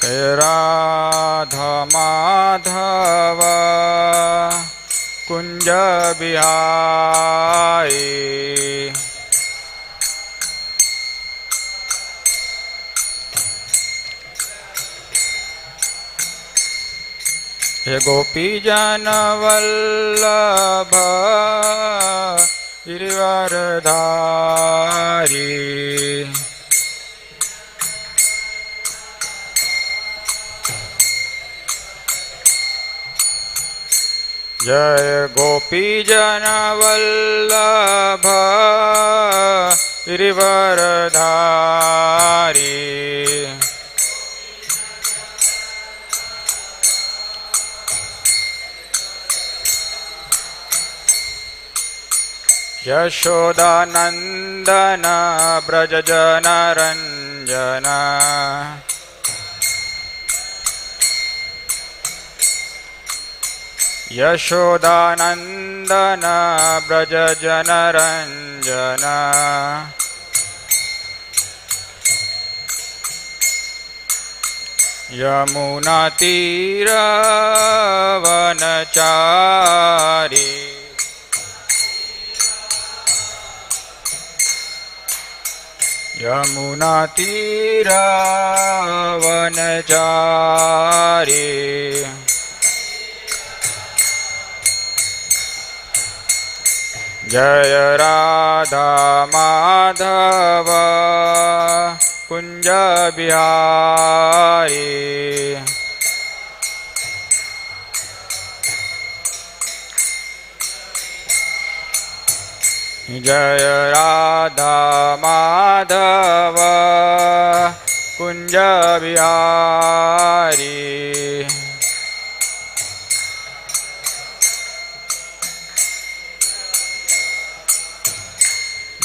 राधा माधव कुंज बिहारी हे गोपी जन वल्लभ गिरिवरधारी जय गोपी जन वल्लभ गिरिवरधारी यशोदानंदन ब्रज जन रंजन यशोदानंदन ब्रज जन रंजन यमुना तीर वनचारी यमुना तीर वनचारी जय राधा माधव कुंज बिहारी जय राधा माधव कुंज बिहारी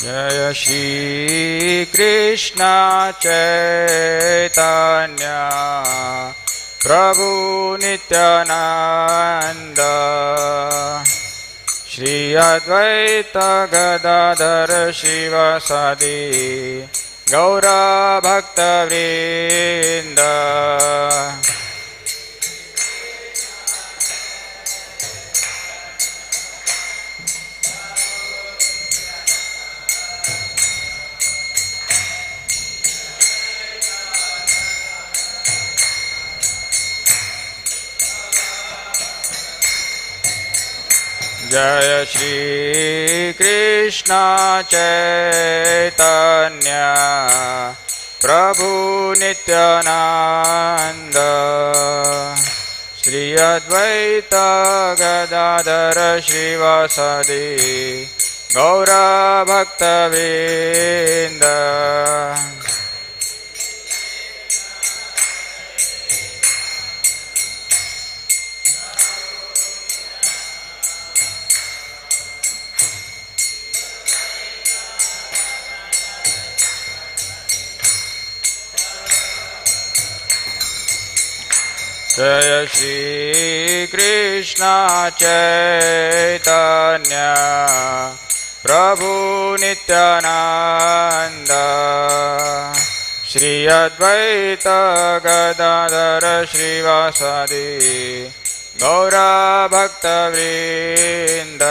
जय श्री कृष्ण चैतन्य प्रभु नित्यानंद श्री अद्वैत गदाधर शिवासादि गौर भक्तवृंद जय श्री कृष्ण चैतन्य प्रभु नित्यानंद श्री अद्वैत गदाधर शिवासादि गौर भक्तवृंद जय श्री कृष्ण चैतन्य प्रभु नित्यानंद श्री अद्वैत गदाधर श्रीवासादि गौर भक्तवृंद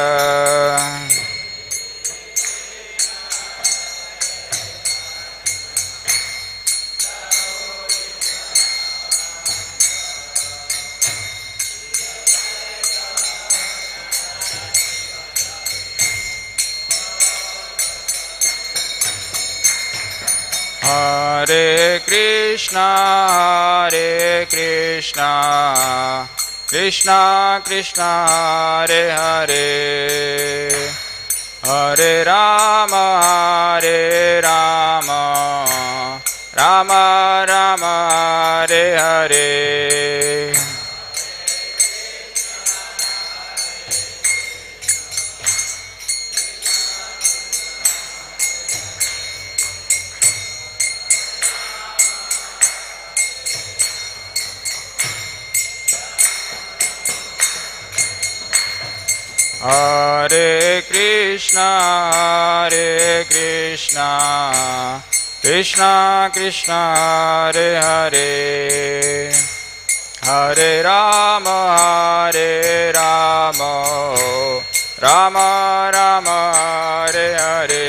हरे Krishna Krishna Krishna Hare Hare Hare Ram Ram Ram Hare Hare Hare Krishna Krishna Krishna Hare Hare Hare Rama Rama Rama Hare Hare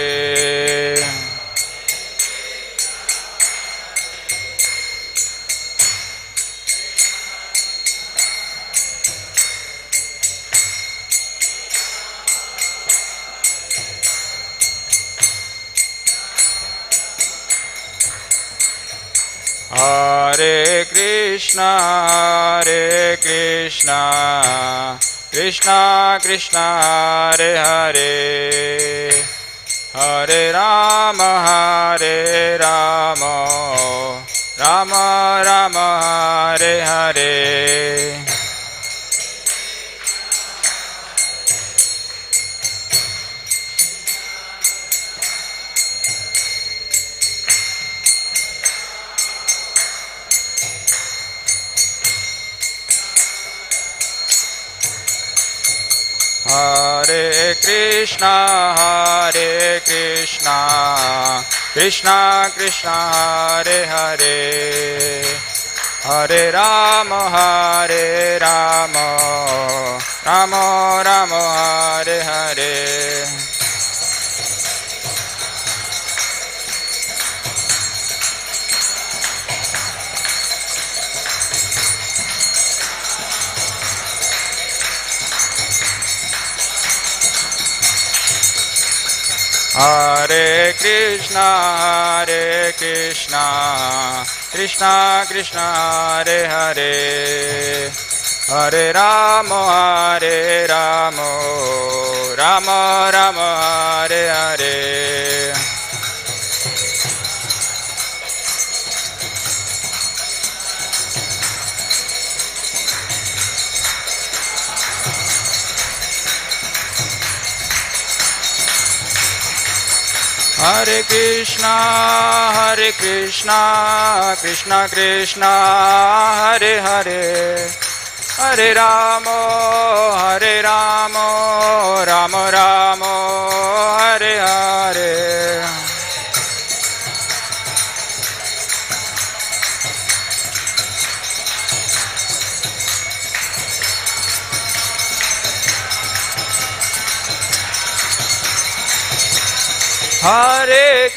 Hare Krishna Krishna Krishna Hare Hare Hare Rama Rama Rama Hare Hare Hare Krishna Krishna Krishna Hare Hare Hare Rama Rama Rama Hare Hare Hare Krishna Krishna Krishna Hare Hare Hare Rama Rama Rama Hare Hare Hare Krishna Krishna Krishna Hare Hare Hare Rama Rama Rama Hare Hare Hare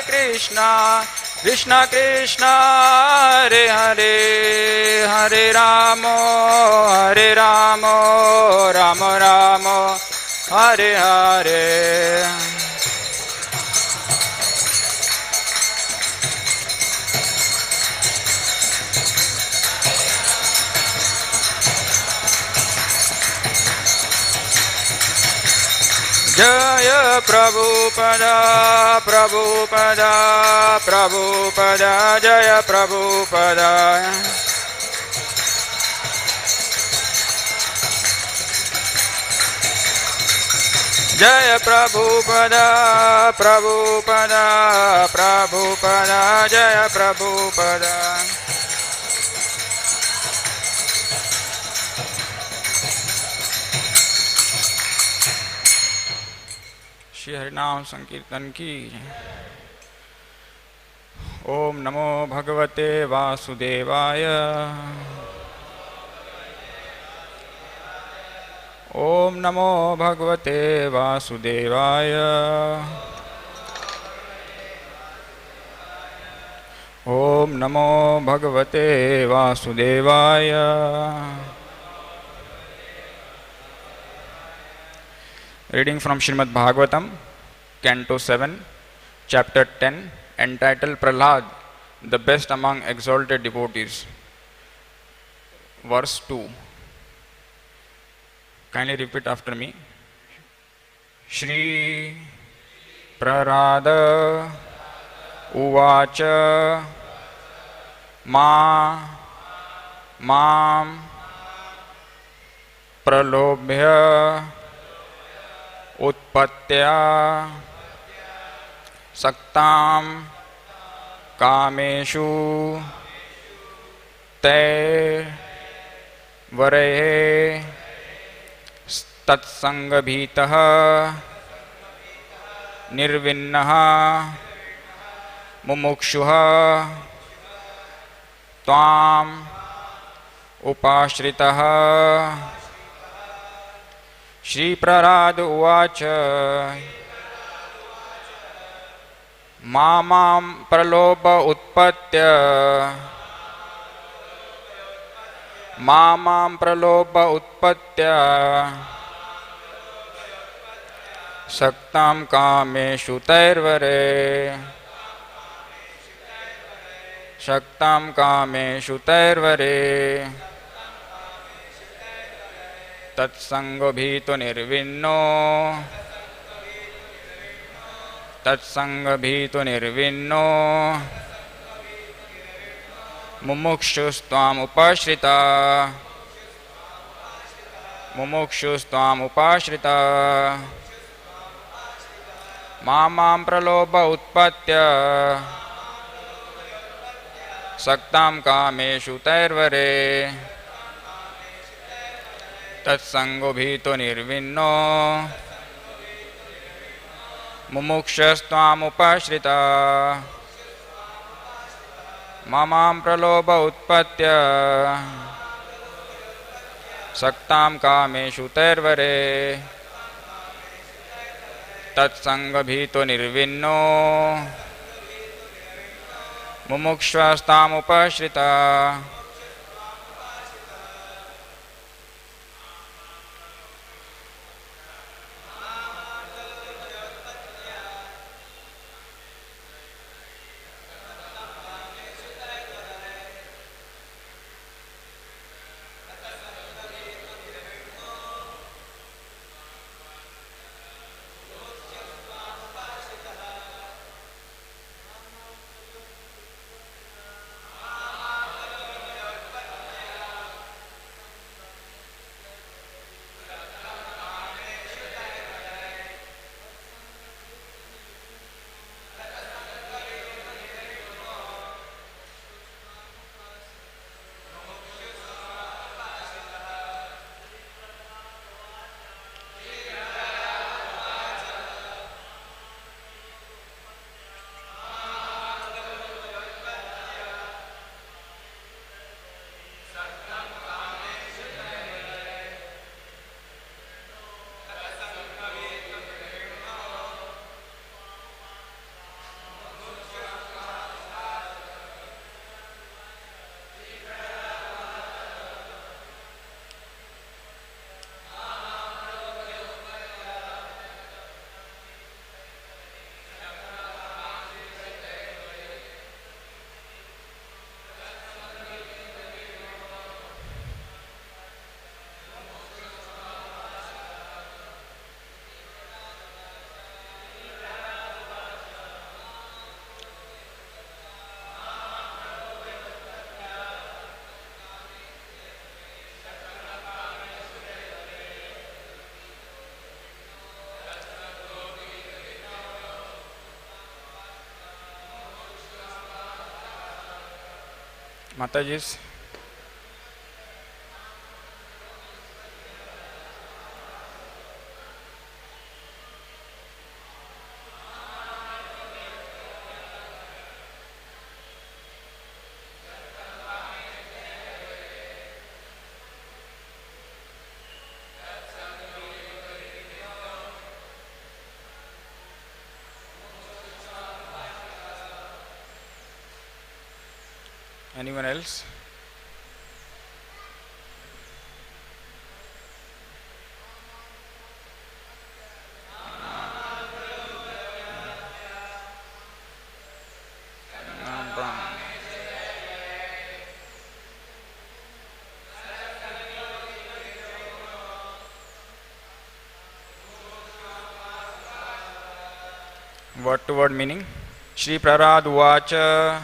Krishna Krishna Krishna Hare Hare Hare Rama Rama Rama Hare Hare Jaya Prabhupada Jaya Prabhupada Jaya Prabhupada Jaya Prabhupada Shri हरिनाम संकीर्तन की ओम नमो भगवते वासुदेवाय ओम नमो भगवते वासुदेवाय ओम नमो भगवते वासुदेवाय Reading from Srimad Bhagavatam, Canto 7, Chapter 10, entitled Prahlad, the best among exalted devotees. Verse 2. Kindly repeat after me. Shri Prarada Uvacha Mam Pralobhya उत्पत्त्या सक्तां कामेषु ते वरेः तत्संगभीतः निर्विन्नः मुमुक्षुः त्वाम् उपाश्रितः। श्रीप्रहलाद उवाच मां प्रलोभ उत्पत्य मां प्रलोभ उत्पत्य सक्तां कामेषु तैर्वरे सक्तां कामेषु तैर्वरे तत्संगभीतो निर्विन्नो तत्संगभीतो निर्विन्नो मुमुक्षुस्त्वामुपाश्रिता मुमुक्षुस्त्वामुपाश्रिता मां प्रलोभ उत्पत्य सक्तां कामेषु तैर्वरे तत्संगभीतो निर्विन्नो मुमुक्षुस्त्वामुपाश्रिता मां प्रलोभ उत्पत्य सक्तां कामेषु तैर्वरे तत्संगभीतो निर्विन्नो मुमुक्षुस्त्वामुपाश्रिता। Mataji's. Anyone else? Word to word meaning. Shri Prahlad Uvacha.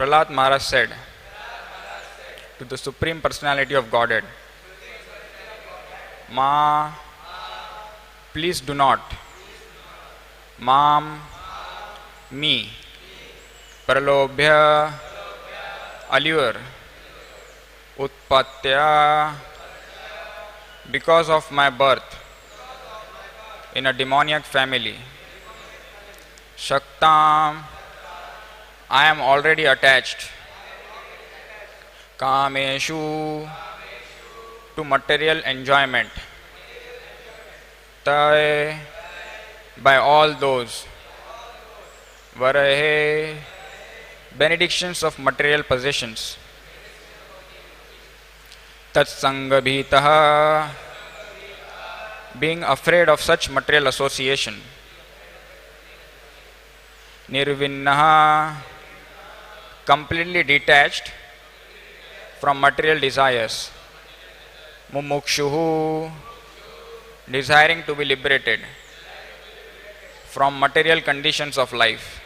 Prahlad Maharaj said to the Supreme Personality of Godhead, Ma, please do not, Mam, me, Pralobhya, allure, Utpatya, because of my birth in a demoniac family, Shaktam, I am already attached. Kameshu, to material enjoyment. Tai, by all those. Varahe, benedictions of material possessions. Tatsangabhitaha, being afraid of such material association. Nirvinnaha, completely detached from material desires. Mumukshuhu, desiring to be liberated from material conditions of life.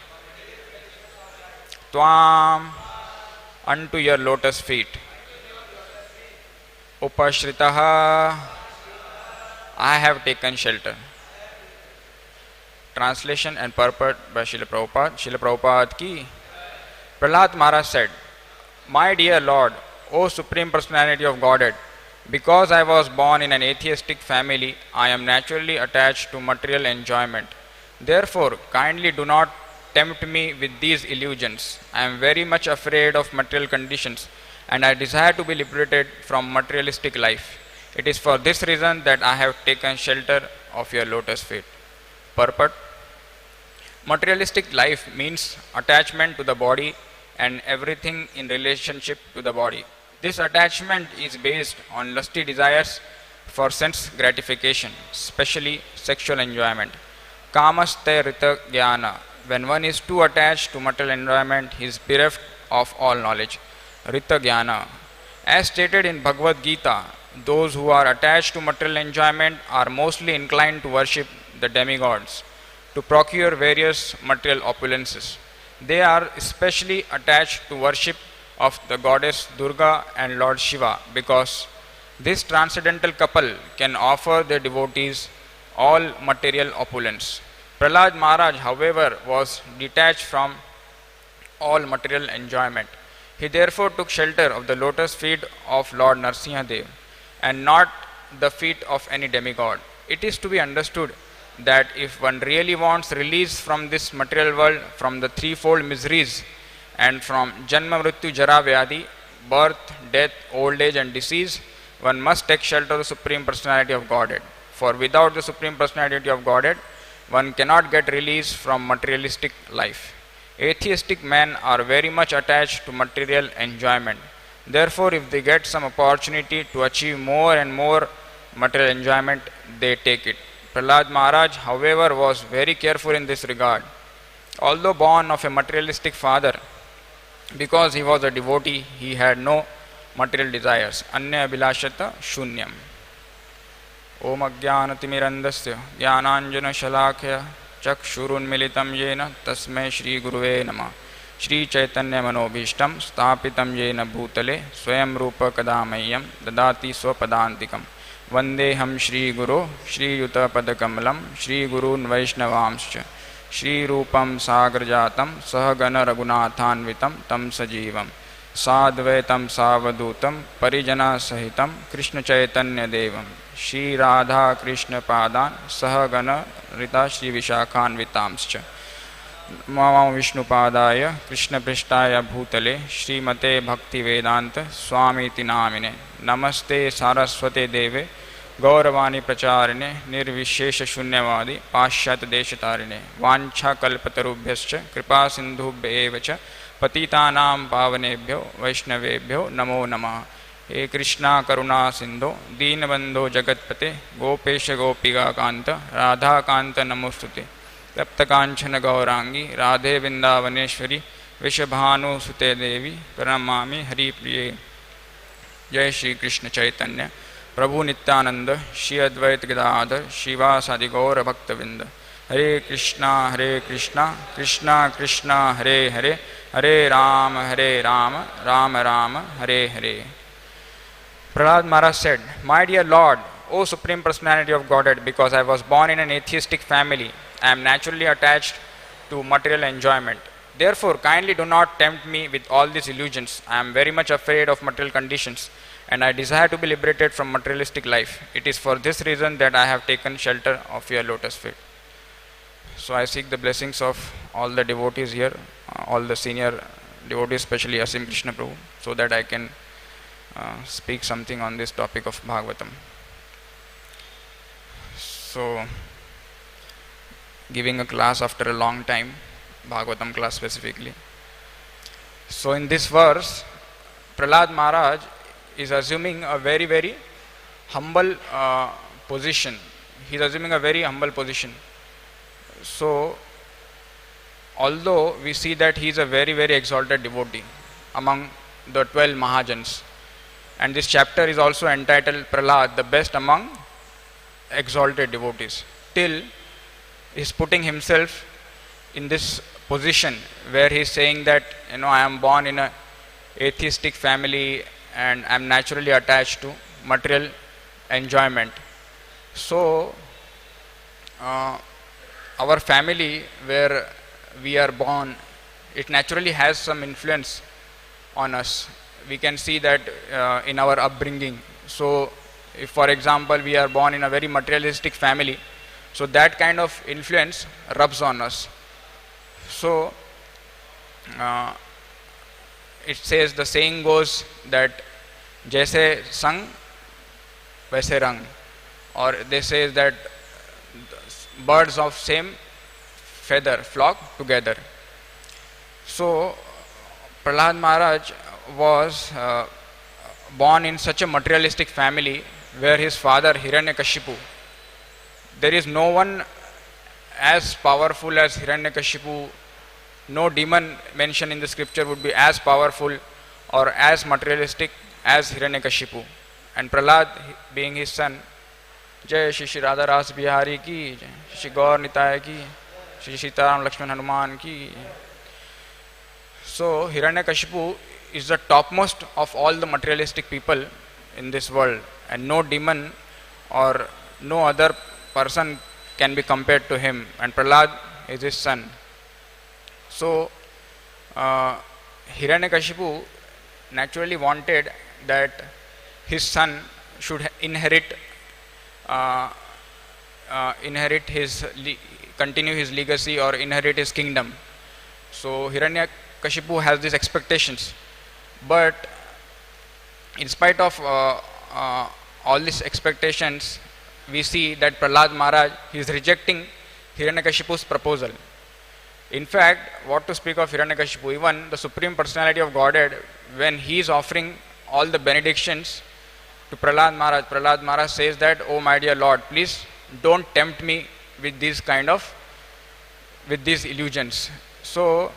Tvam, unto your lotus feet. Upashritaha, I have taken shelter. Translation and purport by Srila Prabhupada. Srila Prabhupada ki Prahlad Maharaj said, My dear Lord, O Supreme Personality of Godhead, because I was born in an atheistic family, I am naturally attached to material enjoyment. Therefore, kindly do not tempt me with these illusions. I am very much afraid of material conditions and I desire to be liberated from materialistic life. It is for this reason that I have taken shelter of your lotus feet. Purport. Materialistic life means attachment to the body and everything in relationship to the body. This attachment is based on lusty desires for sense gratification, especially sexual enjoyment. Kamaste rita jnana. When one is too attached to material enjoyment, he is bereft of all knowledge. Rita jnana. As stated in Bhagavad Gita, those who are attached to material enjoyment are mostly inclined to worship the demigods, to procure various material opulences. They are especially attached to worship of the goddess Durga and Lord Shiva because this transcendental couple can offer their devotees all material opulence. Prahlad Maharaj, however, was detached from all material enjoyment. He therefore took shelter of the lotus feet of Lord Narsimhadev and not the feet of any demigod. It is to be understood that if one really wants release from this material world, from the threefold miseries and from Janma Mrityu Jara Vyadhi, birth, death, old age and disease, one must take shelter of the Supreme Personality of Godhead. For without the Supreme Personality of Godhead, one cannot get release from materialistic life. Atheistic men are very much attached to material enjoyment. Therefore, if they get some opportunity to achieve more and more material enjoyment, they take it. Prahlad Maharaj, however, was very careful in this regard. Although born of a materialistic father, because he was a devotee, he had no material desires. Anya abhilashata shunyam. Om ajnanatimirandasya jnananjana shalakaya chakshurunmilitam yena tasmai Shri Guruve Namah. Shri Chaitanya Manobhishtam Stapitam Yena Bhutale Swayam Rupa Kadamayam Dadati Swapadantikam Vandeham Shri Guru Shri Yuta Padakamalam Shri Gurun Vaishnavamscha Shri Rupam Sagrajatam Sahagana Raghunathanvitam Tam Sajivam Sadvaitam Savadutam Parijana Sahitam Krishna Chaitanya Devam Shri Radha Krishna Padan Sahagana Rita Shri Vishakhanvitamscha Mama Vishnupadaya Krishna Prishtaya Bhutale Srimate Bhakti Vedanta Swami Tinamine Namaste Saraswate Deve Gauravani Pracharine Nirvishesha Shunyavadi Pashyat Deshatarine Vancha Kalpatarubhyascha Kripa Sindhubhya Evacha Patitanam Pavanebhyo Vaishnavebhyo Namo Namah. He Krishna Karuna Sindho Deenabandho Jagatpate Gopesha Gopiga Kanta Radha Kanta Namostute Taptakanchana Gaurangi Radhe Vindavaneshwari Vishabhanu Sute Devi Pranamami Hari Priye. Jai Shri Krishna Chaitanya Prabhu Nityananda Shri Advait Gadadhar Shiva Sadi Gaura Bhaktavinda. Hare Krishna Krishna Krishna Hare Hare Hare Rama Rama Rama Hare Hare. Prahlad Maharaj said, My dear Lord, O Supreme Personality of Godhead, because I was born in an atheistic family, I am naturally attached to material enjoyment. Therefore, kindly do not tempt me with all these illusions. I am very much afraid of material conditions and I desire to be liberated from materialistic life. It is for this reason that I have taken shelter of your lotus feet. So I seek the blessings of all the devotees here, all the senior devotees, especially Asim Krishna Prabhu, so that I can speak something on this topic of Bhagavatam. So, giving a class after a long time, Bhagavatam class specifically. So in this verse, Prahlad Maharaj is assuming a very, very humble position. He is assuming a very humble position. So, although we see that he is a very, very exalted devotee among the 12 Mahajans, and this chapter is also entitled Prahlad, the best among exalted devotees, till he is putting himself in this position where he is saying that, I am born in a atheistic family and I am naturally attached to material enjoyment. So, our family where we are born, it naturally has some influence on us. We can see that in our upbringing. So, if for example we are born in a very materialistic family, so that kind of influence rubs on us. So, it says, the saying goes that Jaise sang, Vaise rang, or they say that birds of same feather flock together. So, Prahlad Maharaj was born in such a materialistic family where his father Hiranyakashipu, there is no one as powerful as Hiranyakashipu. No demon mentioned in the scripture would be as powerful or as materialistic as Hiranyakashipu. And Prahlad, being his son, Jai Shri Radha Rasabihariji ki, Shri Gaur Nitaya ki, Shri Sitaram Lakshman Hanuman ki. So Hiranyakashipu is the topmost of all the materialistic people in this world, and no demon or no other person can be compared to him, and Prahlad is his son. So Hiranyakashipu naturally wanted that his son should inherit continue his legacy or inherit his kingdom. So Hiranyakashipu has these expectations, but in spite of all these expectations, we see that Prahlad Maharaj, he is rejecting Hiranyakashipu's proposal. In fact, what to speak of Hiranyakashipu, even the Supreme Personality of Godhead, when he is offering all the benedictions to Prahlad Maharaj says that, oh my dear Lord, please don't tempt me with these illusions. So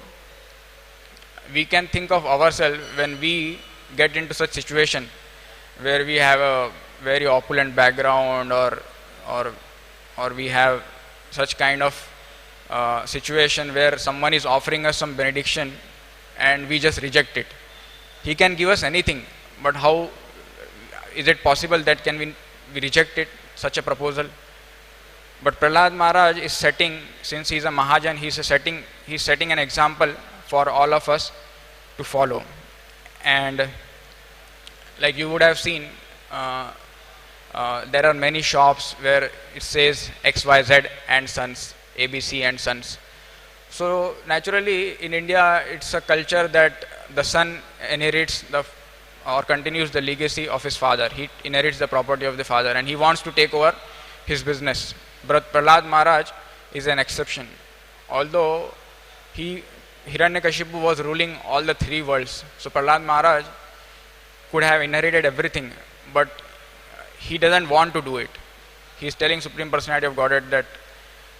we can think of ourselves when we get into such situation where we have a very opulent background or we have such kind of situation where someone is offering us some benediction and we just reject it. He can give us anything, but how is it possible that we reject it, such a proposal? But Prahlad Maharaj is setting, since he is a Mahajan, he is setting an example for all of us to follow. And like you would have seen, there are many shops where it says XYZ and Sons, ABC and Sons. So naturally in India it's a culture that the son inherits or continues the legacy of his father. He inherits the property of the father and he wants to take over his business. But Prahlad Maharaj is an exception. Although Hiranyakashipu was ruling all the three worlds, so Prahlad Maharaj could have inherited everything, but he doesn't want to do it. He is telling Supreme Personality of Godhead that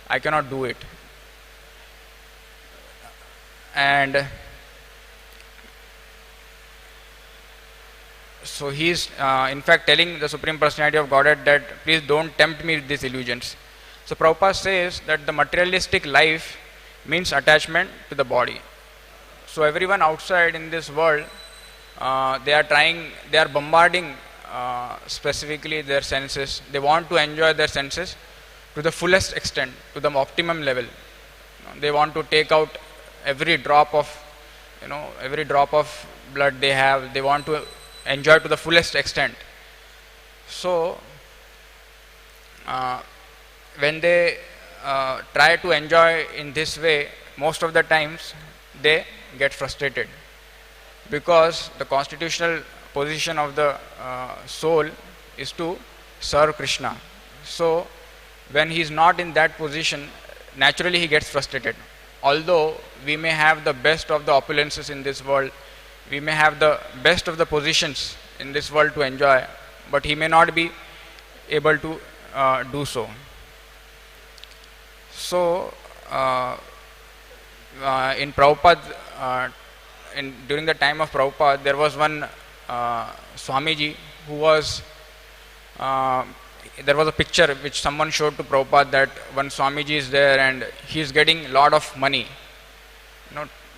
I cannot do it. And so he is in fact telling the Supreme Personality of Godhead that please don't tempt me with these illusions. So Prabhupada says that the materialistic life means attachment to the body. So everyone outside in this world, they are bombarding specifically their senses. They want to enjoy their senses to the fullest extent, to the optimum level. They want to take out every drop of blood they have. They want to enjoy to the fullest extent. So when they try to enjoy in this way, most of the times they get frustrated, because the constitutional position of the soul is to serve Krishna. So when he is not in that position, naturally he gets frustrated. Although we may have the best of the opulences in this world, we may have the best of the positions in this world to enjoy, but he may not be able to do so. So in Prabhupada, during the time of Prabhupada, there was one Swamiji who was, there was a picture which someone showed to Prabhupada, that one Swamiji is there and he is getting lot of money.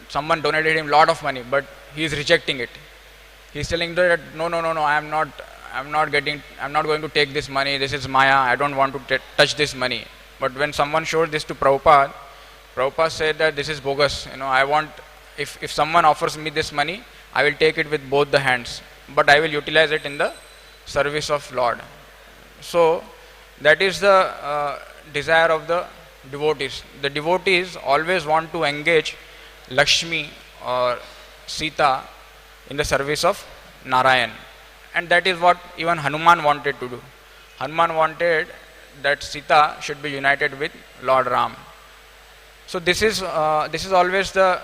Someone donated him lot of money, but he is rejecting it. He is telling that no, I am not going to take this money. This is Maya. I don't want to touch this money. But when someone showed this to Prabhupada, Prabhupada said that this is bogus. I want, if someone offers me this money, I will take it with both the hands, but I will utilize it in the service of Lord. So that is the desire of the devotees. The devotees always want to engage Lakshmi or Sita in the service of Narayan, and that is what even Hanuman wanted to do. Hanuman wanted that Sita should be united with Lord Ram. So this is always the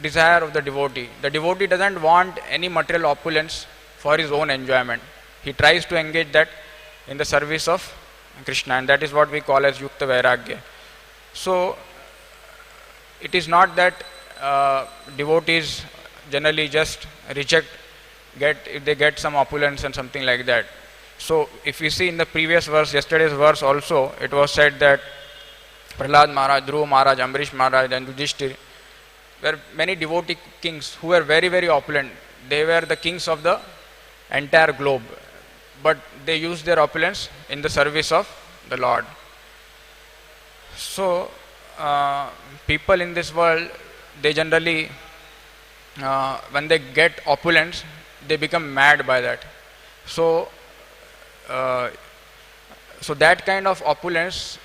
desire of the devotee. The devotee doesn't want any material opulence for his own enjoyment. He tries to engage that in the service of Krishna, and that is what we call as Yukta Vairagya. So it is not that devotees generally just reject, if they get some opulence and something like that. So if we see in the previous verse, yesterday's verse also, it was said that Prahlad Maharaj, Dhruva Maharaj, Ambrish Maharaj and Yudhishthir were many devotee kings who were very, very opulent. They were the kings of the entire globe, but they used their opulence in the service of the Lord. So people in this world, they generally, when they get opulence, they become mad by that. So that kind of opulence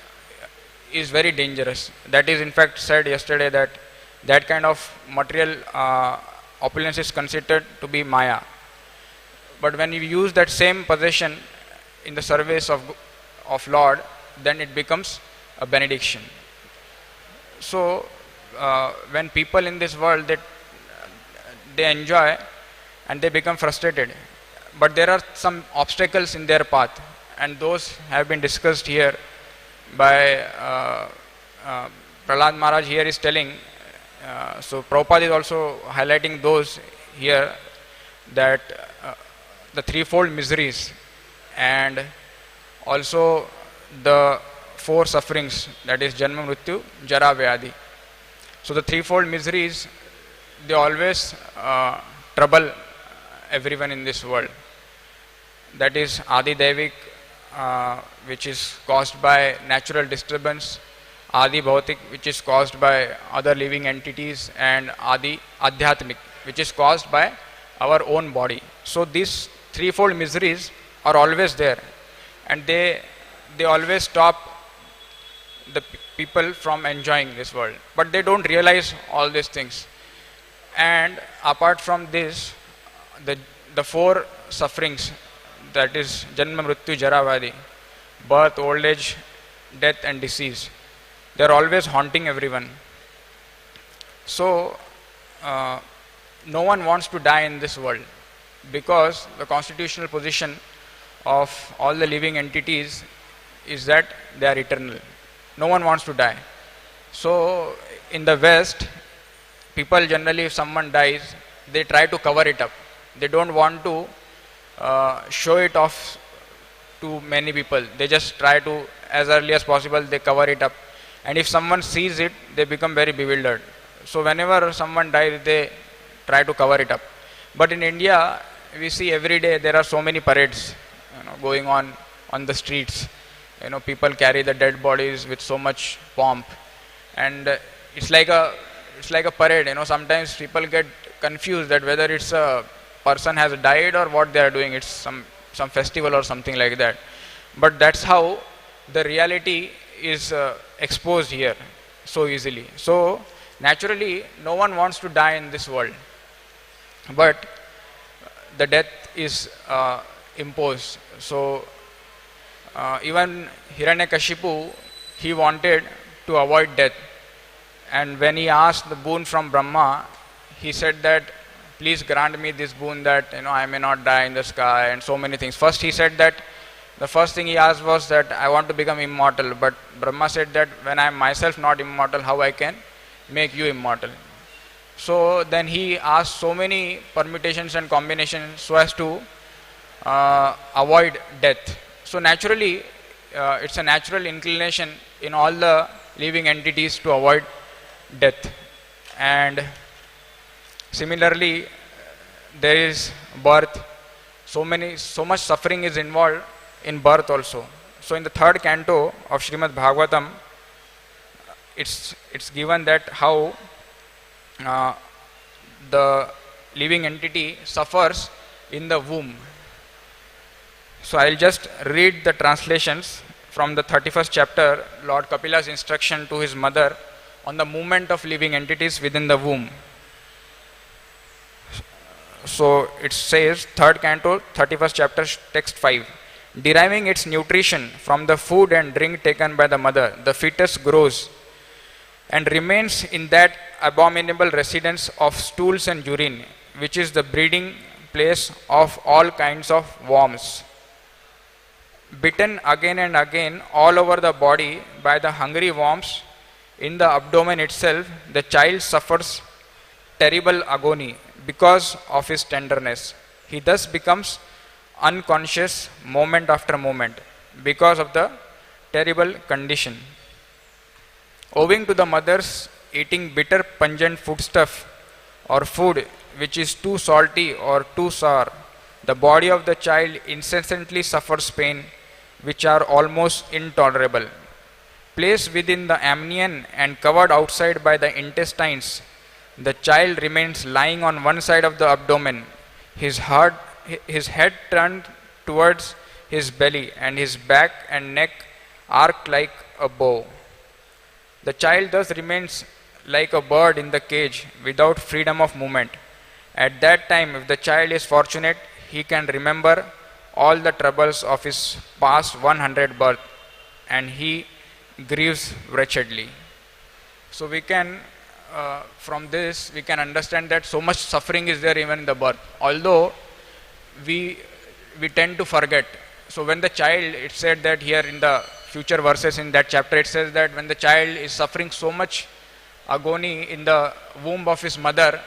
is very dangerous. That is in fact said yesterday, that kind of material opulence is considered to be Maya. But when you use that same possession in the service of Lord, then it becomes a benediction. So when people in this world, they enjoy and they become frustrated, but there are some obstacles in their path, and those have been discussed here by Prahlad Maharaj. Here is telling, so Prabhupada is also highlighting those here, that the threefold miseries and also the four sufferings, that is Janma, Mrityu, Jara, Vyadhi. So the threefold miseries, they always trouble everyone in this world. That is Adi Devik, which is caused by natural disturbance, Adi Bhautik, which is caused by other living entities, and Adi Adhyatmik, which is caused by our own body. So these threefold miseries are always there, and they always stop the people from enjoying this world, but they don't realize all these things. And apart from this, the four sufferings, that is Janma, Mrityu, Jara, Vyadhi, birth, old age, death and disease, they are always haunting everyone. So no one wants to die in this world, because the constitutional position of all the living entities is that they are eternal. No one wants to die. So in the West, people generally, if someone dies, they try to cover it up. They don't want to show it off to many people. They just try to, as early as possible, they cover it up. And if someone sees it, they become very bewildered. So whenever someone dies, they try to cover it up. But in India, we see every day there are so many parades going on the streets. People carry the dead bodies with so much pomp, and it's like a parade. Sometimes people get confused that whether it's a person has died or what they are doing. It's some festival or something like that. But that's how the reality is exposed here so easily. So naturally no one wants to die in this world, but the death is imposed. So even Hiranyakashipu, he wanted to avoid death, and when he asked the boon from Brahma, he said that please grant me this boon that I may not die in the sky, and so many things. First he said that the first thing he asked was that I want to become immortal, but Brahma said that when I am myself not immortal, how I can make you immortal? So then he asked so many permutations and combinations so as to avoid death. So naturally, it's a natural inclination in all the living entities to avoid death. And similarly, there is birth. So much suffering is involved in birth also. So in the third canto of Srimad Bhagavatam, it's given that how the living entity suffers in the womb. So I'll just read the translations from the 31st chapter, Lord Kapila's instruction to his mother on the movement of living entities within the womb. So it says, 3rd canto, 31st chapter, text 5. Deriving its nutrition from the food and drink taken by the mother, the fetus grows and remains in that abominable residence of stools and urine, which is the breeding place of all kinds of worms. Bitten again and again all over the body by the hungry worms, in the abdomen itself, the child suffers terrible agony because of his tenderness. He thus becomes unconscious moment after moment because of the terrible condition. Owing to the mother's eating bitter pungent foodstuff or food which is too salty or too sour, the body of the child incessantly suffers pain which are almost intolerable. Placed within the amnion and covered outside by the intestines, the child remains lying on one side of the abdomen, his head turned towards his belly, and his back and neck arched like a bow. The child thus remains like a bird in the cage without freedom of movement. At that time, if the child is fortunate, he can remember all the troubles of his past 100 births, and he grieves wretchedly. So we can, from this, we can understand that so much suffering is there even in the birth. Although we tend to forget. So when the child, it said that here in the future verses in that chapter, it says that when the child is suffering so much agony in the womb of his mother,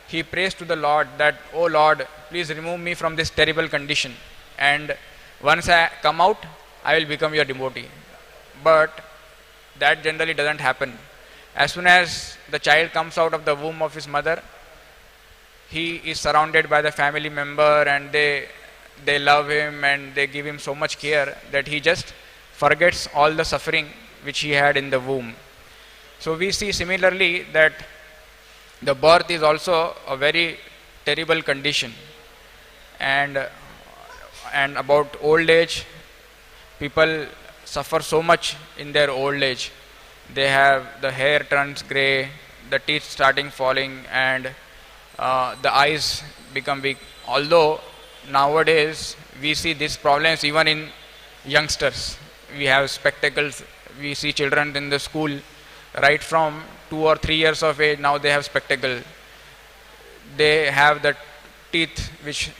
he prays to the Lord that, oh Lord, please remove me from this terrible condition, and once I come out, I will become your devotee. But that generally doesn't happen. As soon as the child comes out of the womb of his mother, he is surrounded by the family member, and they love him and they give him so much care that he just forgets all the suffering which he had in the womb. So we see similarly that the birth is also a very terrible condition. And about old age, people suffer so much in their old age. They have, the hair turns grey, the teeth starting falling, and the eyes become weak. Although nowadays we see these problems even in youngsters. We have spectacles. We see children in the school right from 2 or 3 years of age. Now they have spectacles. They have the teeth which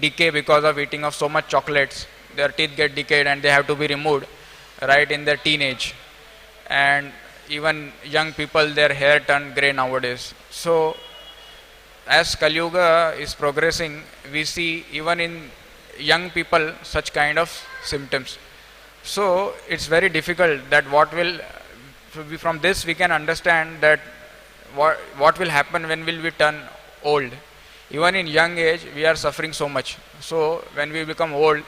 decay because of eating of so much chocolates. Their teeth get decayed and they have to be removed right in their teenage. And even young people, their hair turn grey nowadays. So as Kali Yuga is progressing, we see even in young people such kind of symptoms. So it's very difficult that from this we can understand that what will happen when will we turn old. Even in young age we are suffering so much. So when we become old,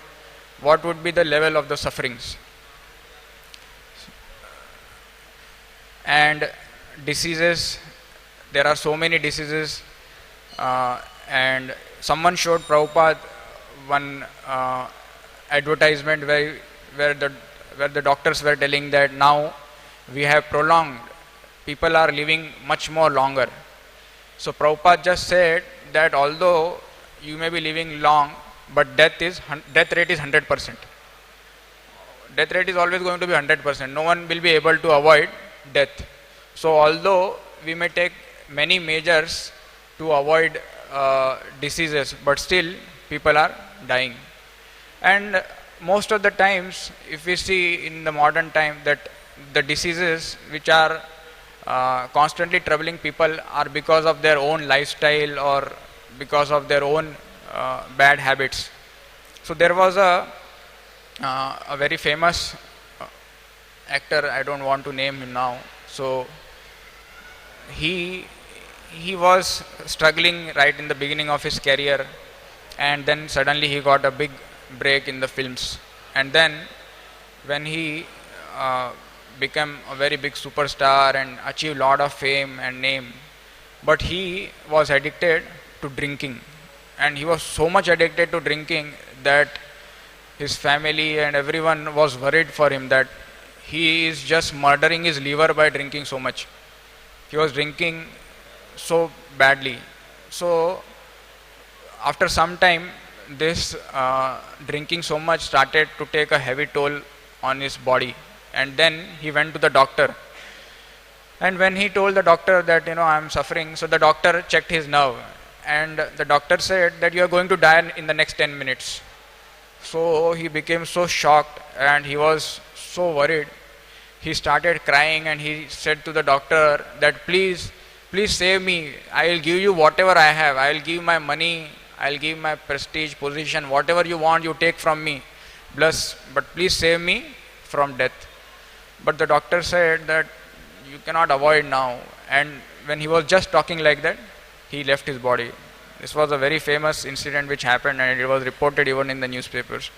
what would be the level of the sufferings? And diseases, there are so many diseases, and someone showed Prabhupada one advertisement where where the doctors were telling that now we have prolonged, people are living much more longer. So Prabhupada just said that although you may be living long, but death rate is 100%. Death rate is always going to be 100%. No one will be able to avoid death. So although we may take many measures to avoid diseases, but still people are dying. And most of the times, if we see in the modern time that the diseases which are constantly troubling people are because of their own lifestyle or because of their own bad habits. So there was a very famous actor, I don't want to name him now. So he was struggling right in the beginning of his career, and then suddenly he got a big break in the films. And then when he became a very big superstar and achieved a lot of fame and name, but he was addicted to drinking, and he was so much addicted to drinking that his family and everyone was worried for him that he is just murdering his liver by drinking so much. He was drinking so badly. So after some time, this drinking so much started to take a heavy toll on his body, and then he went to the doctor. And when he told the doctor that I am suffering, so the doctor checked his nerve, and the doctor said that you are going to die in the next 10 minutes. So he became so shocked and he was so worried. He started crying and he said to the doctor that please save me. I will give you whatever I have. I will give my money, I will give my prestige, position, whatever you want, you take from me. But please save me from death. But the doctor said that you cannot avoid now. And when he was just talking like that, he left his body. This was a very famous incident which happened, and it was reported even in the newspapers.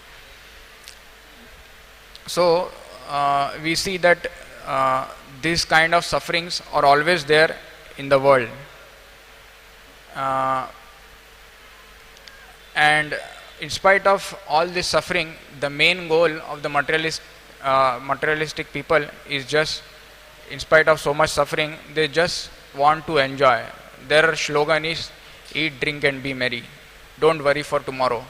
So we see that these kind of sufferings are always there in the world. And in spite of all this suffering, the main goal of the materialistic people is just, in spite of so much suffering, they just want to enjoy. Their slogan is, eat, drink and be merry. Don't worry for tomorrow.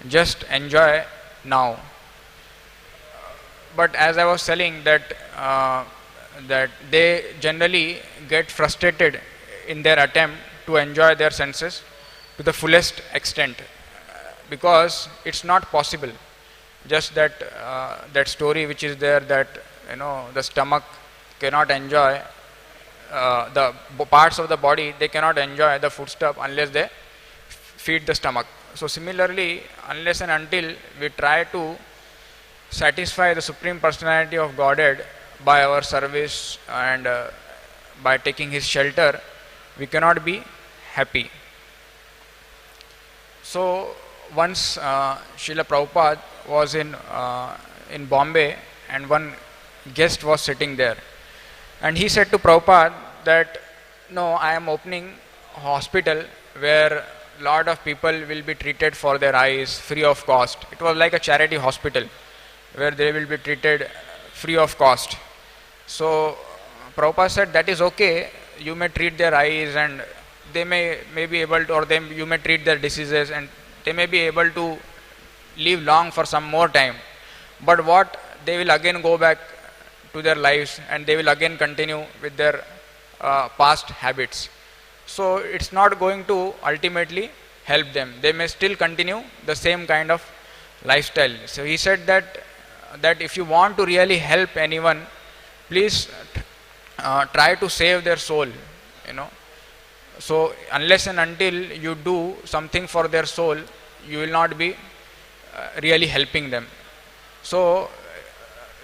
Just enjoy now. But as I was telling that they generally get frustrated in their attempt to enjoy their senses to the fullest extent, because it's not possible. Just that story which is there, that the stomach cannot enjoy the parts of the body, they cannot enjoy the foodstuff unless they feed the stomach. So similarly, unless and until we try to satisfy the Supreme Personality of Godhead by our service and by taking His shelter, we cannot be happy. So once Srila Prabhupada was in Bombay, and one guest was sitting there, and he said to Prabhupada that, no, I am opening a hospital where a lot of people will be treated for their eyes free of cost. It was like a charity hospital where they will be treated free of cost. So Prabhupada said, that is okay, you may treat their eyes and they may be able to, or you may treat their diseases and they may be able to live long for some more time. But what, they will again go back to their lives and they will again continue with their past habits. So it's not going to ultimately help them. They may still continue the same kind of lifestyle. So he said that if you want to really help anyone, please try to save their soul. So unless and until you do something for their soul, you will not be really helping them. So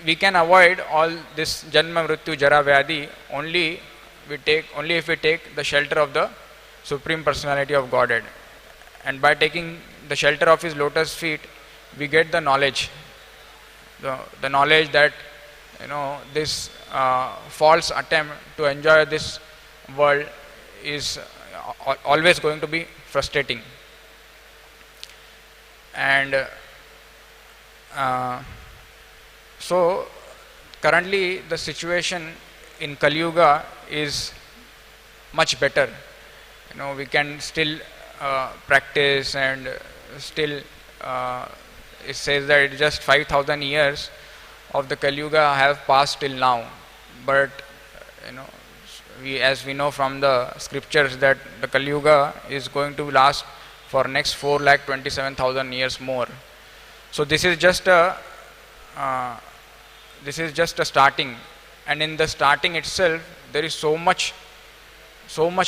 we can avoid all this Janma Mrityu Jara Vyadhi only if we take the shelter of the Supreme Personality of Godhead. And by taking the shelter of His lotus feet, we get the knowledge. The knowledge that this false attempt to enjoy this world is always going to be frustrating. And So currently the situation in Kali Yuga is much better. We can still practice, and still it says that it just 5,000 years of the Kali Yuga have passed till now. But you know, as we know from the scriptures that the Kali Yuga is going to last for next 4,27,000 years more. So this is just a starting, and in the starting itself there is so much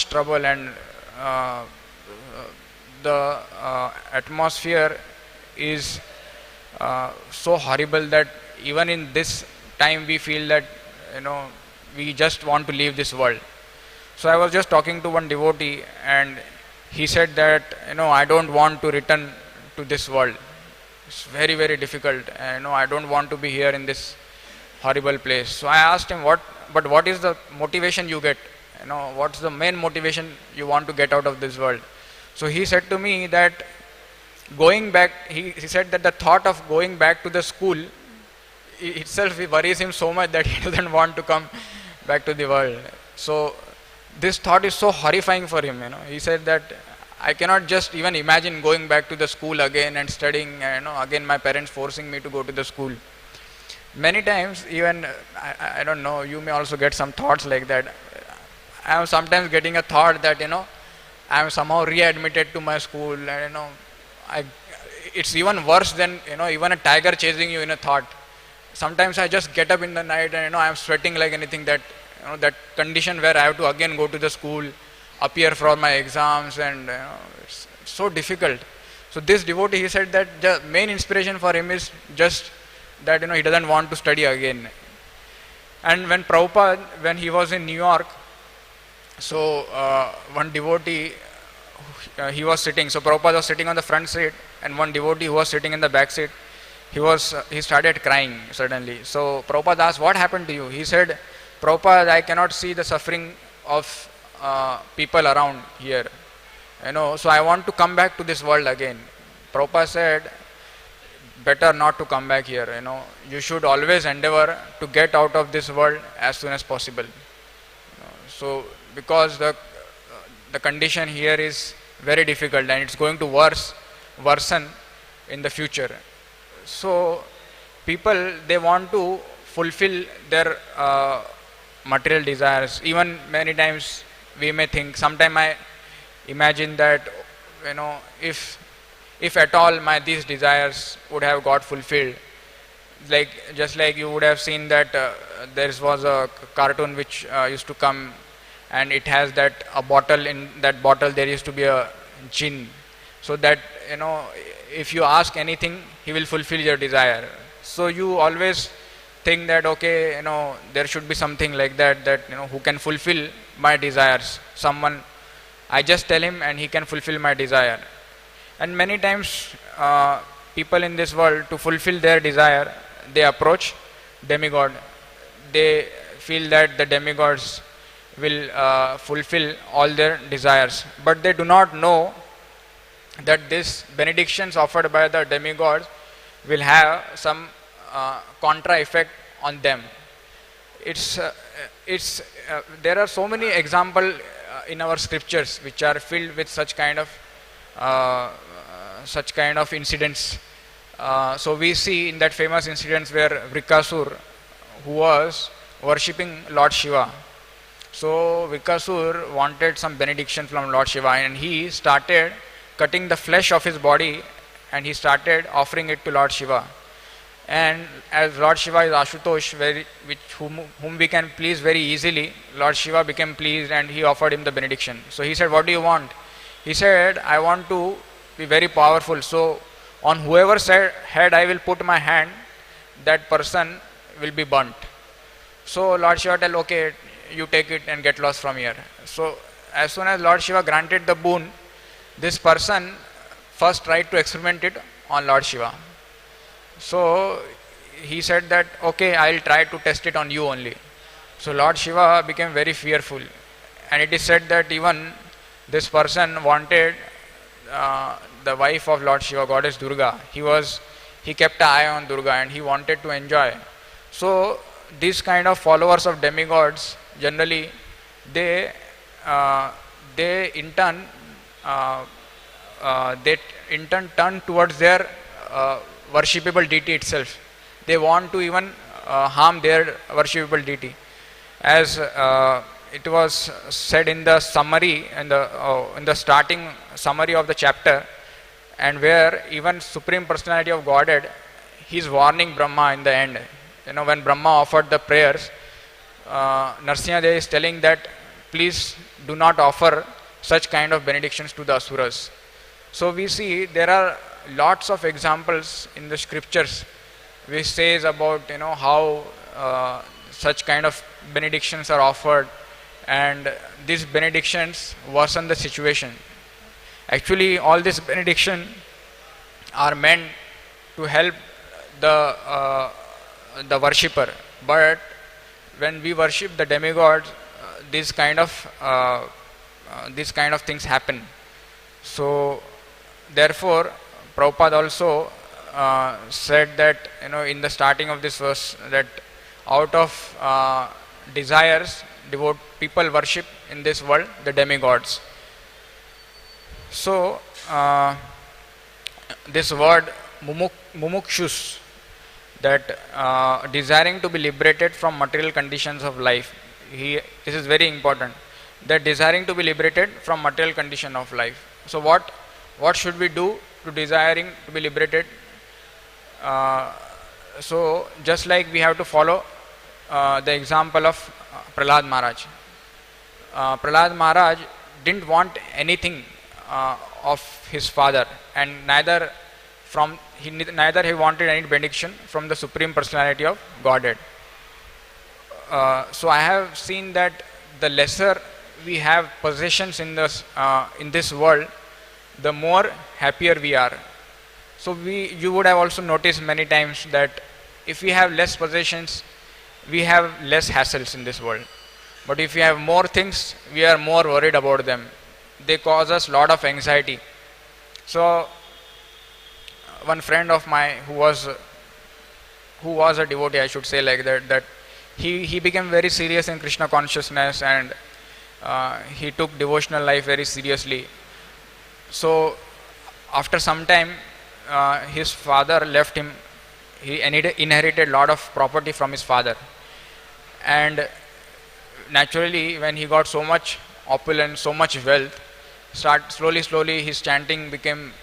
trouble, and the atmosphere is so horrible that even in this time we feel that we just want to leave this world. So I was just talking to one devotee, and he said that I don't want to return to this world. It's very, very difficult. I don't want to be here in this horrible place. So I asked him, what is the motivation you get? What's the main motivation you want to get out of this world? So he said to me that going back, he said that the thought of going back to the school itself worries him so much that he doesn't want to come back to the world. So this thought is so horrifying for him. He said that I cannot just even imagine going back to the school again and studying, again my parents forcing me to go to the school. Many times, even I don't know, you may also get some thoughts like that. I am sometimes getting a thought that I am somehow readmitted to my school, and it's even worse than even a tiger chasing you in a thought. Sometimes I just get up in the night and I am sweating like anything, that that condition where I have to again go to the school, appear for my exams, and it's so difficult. So this devotee, he said that the main inspiration for him is just that he doesn't want to study again. And when Prabhupada, when he was in New York, so one devotee, he was sitting, so Prabhupada was sitting on the front seat, and one devotee who was sitting in the back seat, he started crying suddenly. So Prabhupada asked, what happened to you? He said, Prabhupada, I cannot see the suffering of people around here, so I want to come back to this world again. Prabhupada said, better not to come back here, you should always endeavor to get out of this world as soon as possible. So because the condition here is very difficult, and it's going to worsen in the future. So people, they want to fulfill their material desires. Even many times we may think, sometime I imagine that if at all these desires would have got fulfilled, just like you would have seen that there was a cartoon which used to come, and it has that a bottle, in that bottle there used to be a jinn, so that if you ask anything, he will fulfill your desire. So you always think that okay, there should be something like that who can fulfill my desires. Someone, I just tell him and he can fulfill my desire. And many times people in this world, to fulfill their desire, they approach demigod. They feel that the demigods will fulfill all their desires, but they do not know that these benedictions offered by the demigods will have some contra effect on them. There are so many examples in our scriptures which are filled with such kind of incidents. So we see in that famous incident where Vrikasur, who was worshipping Lord Shiva, so Vrikasur wanted some benediction from Lord Shiva, and he started cutting the flesh of his body and he started offering it to Lord Shiva. And as Lord Shiva is Ashutosh, whom we can please very easily, Lord Shiva became pleased and he offered him the benediction. So he said, what do you want? He said, I want to be very powerful, so on whoever's head I will put my hand, that person will be burnt. So Lord Shiva tell, okay, you take it and get lost from here. So as soon as Lord Shiva granted the boon, this person first tried to experiment it on Lord Shiva. So he said that, okay, I will try to test it on you only. So Lord Shiva became very fearful, and it is said that even this person wanted the wife of Lord Shiva, goddess Durga. He kept an eye on Durga and he wanted to enjoy. So these kind of followers of demigods generally they uh, they in turn uh, they in turn turn towards their worshipable deity itself. They want to even harm their worshipable deity, as it was said in the summary in the starting summary of the chapter, and where even Supreme Personality of Godhead, he is warning Brahma in the end. When Brahma offered the prayers, Narsimhadev is telling that please do not offer such kind of benedictions to the asuras. So we see there are lots of examples in the scriptures which says about how such kind of benedictions are offered, and these benedictions worsen the situation. Actually, all these benedictions are meant to help the worshipper, but when we worship the demigods, these kind of things happen. So therefore, Prabhupada also said that in the starting of this verse that out of desires devote people worship in this world the demigods. So this word mumukshus, that desiring to be liberated from material conditions of life, this is very important, that desiring to be liberated from material condition of life. So what should we do to desiring to be liberated? So just like we have to follow the example of Prahlad Maharaj. Prahlad Maharaj didn't want anything of his father, and neither he wanted any benediction from the Supreme Personality of Godhead. So I have seen that the lesser we have possessions in this world, the more happier we are. So you would have also noticed many times that if we have less possessions, we have less hassles in this world. But if we have more things, we are more worried about them. They cause us lot of anxiety. So one friend of mine who was a devotee, I should say like that he became very serious in Krishna consciousness, and he took devotional life very seriously. So after some time, his father left him. He inherited a lot of property from his father, and naturally when he got so much opulence, so much wealth, slowly his chanting became,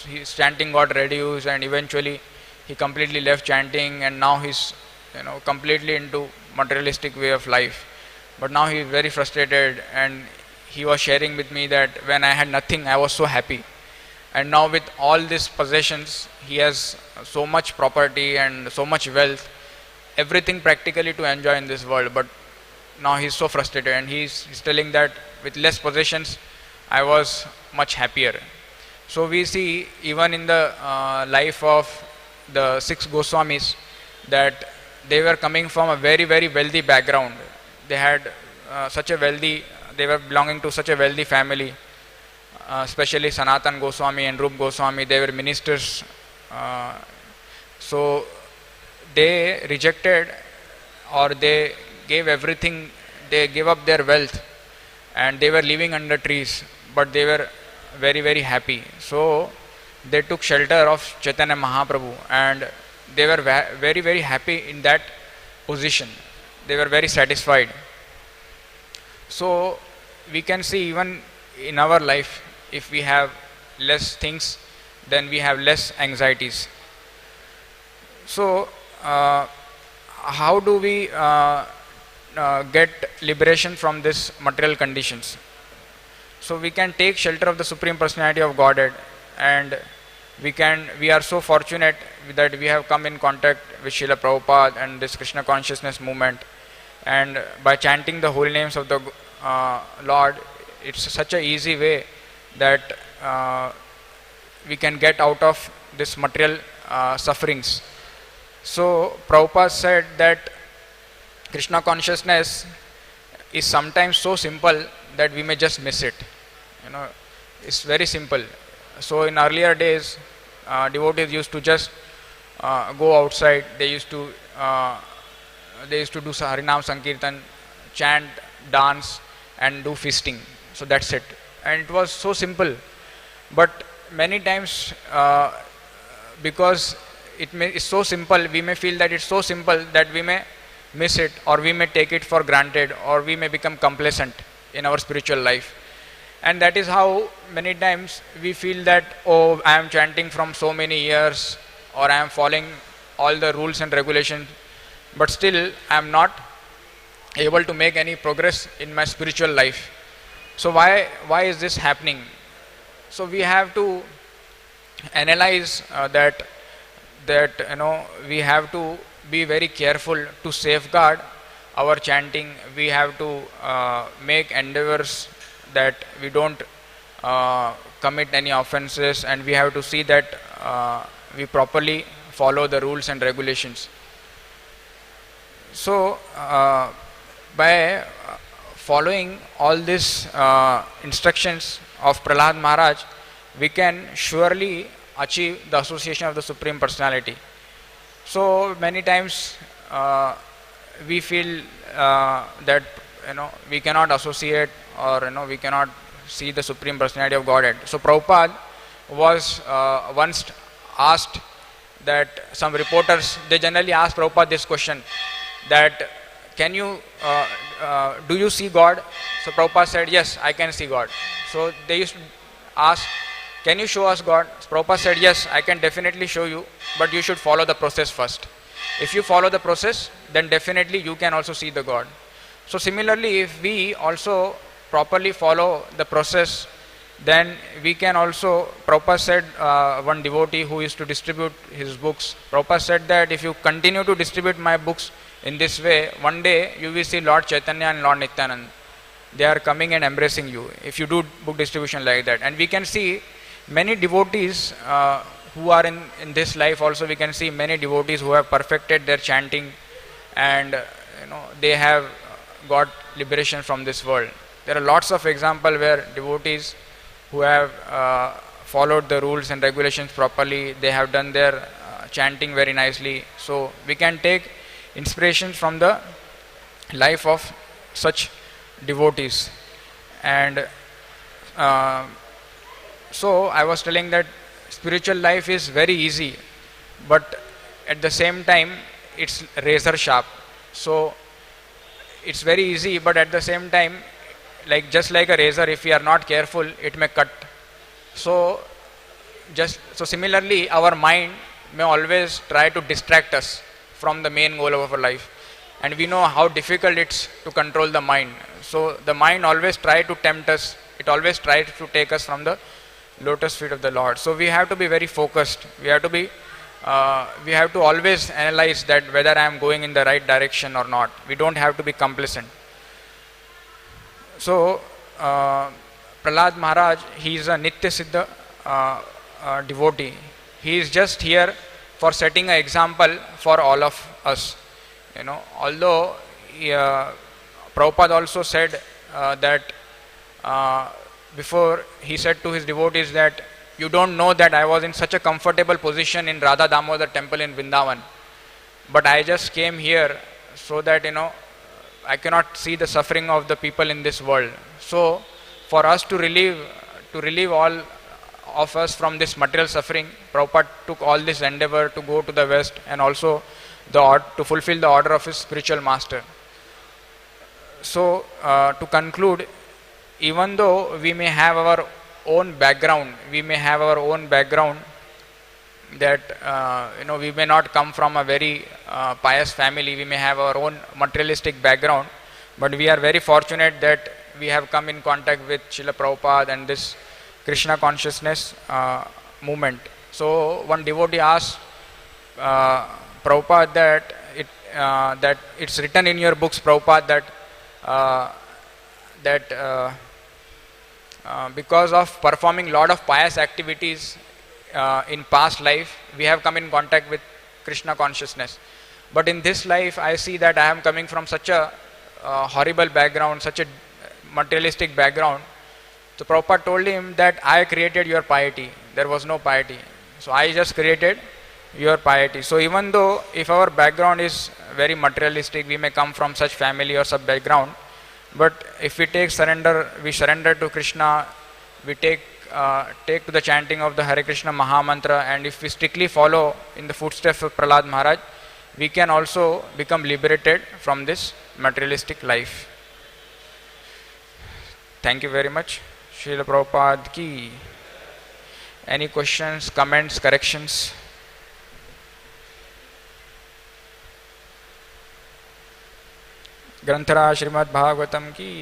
his chanting got reduced, and eventually he completely left chanting, and now he's completely into materialistic way of life. But now he is very frustrated, and he was sharing with me that when I had nothing, I was so happy. And now with all these possessions, he has so much property and so much wealth, everything practically to enjoy in this world. But now he's so frustrated, and he's telling that with less possessions, I was much happier. So we see even in the life of the 6 Goswamis that they were coming from a very, very wealthy background. They had they were belonging to such a wealthy family, especially Sanatan Goswami and Rup Goswami. They were ministers. So they rejected, or they gave everything, they gave up their wealth, and they were living under trees, but they were very, very happy. So they took shelter of Chaitanya Mahaprabhu, and they were very, very happy in that position. They were very satisfied. So we can see even in our life, if we have less things, then we have less anxieties. So how do we get liberation from these material conditions? So we can take shelter of the Supreme Personality of Godhead, and we are so fortunate that we have come in contact with Srila Prabhupada and this Krishna consciousness movement, and by chanting the holy names of the Lord, it's such a easy way that we can get out of this material sufferings. So Prabhupada said that Krishna consciousness is sometimes so simple that we may just miss it. It's very simple. So in earlier days, devotees used to just go outside. They used to do Harinam Sankirtan, chant, dance, and do feasting. So that's it. And it was so simple. But many times, because it's so simple, we may feel that it's so simple that we may miss it, or we may take it for granted, or we may become complacent in our spiritual life. And that is how many times we feel that, oh, I am chanting from so many years, or I am following all the rules and regulations, but still I am not able to make any progress in my spiritual life. So why is this happening? So we have to analyze that we have to be very careful to safeguard our chanting. We have to make endeavors that we don't commit any offenses, and we have to see that we properly follow the rules and regulations. So by following all these instructions of Prahlad Maharaj, we can surely achieve the association of the Supreme Personality. So many times we feel that we cannot associate, or we cannot see the Supreme Personality of Godhead. So Prabhupada was once asked that some reporters, they generally ask Prabhupada this question, that can you do you see God? So Prabhupada said, yes, I can see God. So they used to ask, can you show us God? So Prabhupada said, yes, I can definitely show you, but you should follow the process first. If you follow the process, then definitely you can also see the God. So similarly, if we also properly follow the process, then we can also, Prabhupada said, one devotee who used to distribute his books, Prabhupada said that if you continue to distribute my books in this way, one day you will see Lord Chaitanya and Lord Nityananda. They are coming and embracing you if you do book distribution like that. And we can see many devotees who are in this life also. We can see many devotees who have perfected their chanting, and they have got liberation from this world. There are lots of examples where devotees who have followed the rules and regulations properly, they have done their chanting very nicely. So we can take inspiration from the life of such devotees. And so I was telling that spiritual life is very easy, but at the same time it's razor sharp. So it's very easy, but at the same time, just like a razor, if we are not careful, it may cut. So similarly, our mind may always try to distract us from the main goal of our life, and we know how difficult it's to control the mind. So the mind always tries to tempt us. It always tries to take us from the lotus feet of the Lord. So we have to be very focused. We have to always analyze that whether I am going in the right direction or not. We don't have to be complacent. So Prahlad Maharaj, he is a Nitya Siddha devotee. He is just here for setting an example for all of us. Although Prabhupada also said that before, he said to his devotees that you don't know that I was in such a comfortable position in Radha Damodar temple in Vrindavan, but I just came here so that I cannot see the suffering of the people in this world. So for us to relieve all of us from this material suffering, Prabhupada took all this endeavor to go to the West, and also to fulfill the order of his spiritual master. So to conclude, even though we may have our own background, that we may not come from a very pious family, we may have our own materialistic background, but we are very fortunate that we have come in contact with Srila Prabhupada and this Krishna consciousness movement. So one devotee asked Prabhupada that it's written in your books, Prabhupada, that because of performing lot of pious activities in past life, we have come in contact with Krishna consciousness. But in this life, I see that I am coming from such a horrible background, such a materialistic background. So Prabhupada told him that I created your piety. There was no piety. So I just created your piety. So even though if our background is very materialistic, we may come from such family or such background, but if we take surrender, we surrender to Krishna, we take to the chanting of the Hare Krishna Mahamantra, and if we strictly follow in the footsteps of Prahlad Maharaj, we can also become liberated from this materialistic life. Thank you very much. Srila Prabhupada ki. Any questions, comments, corrections? ग्रंथराज Shrimad Bhagavatam की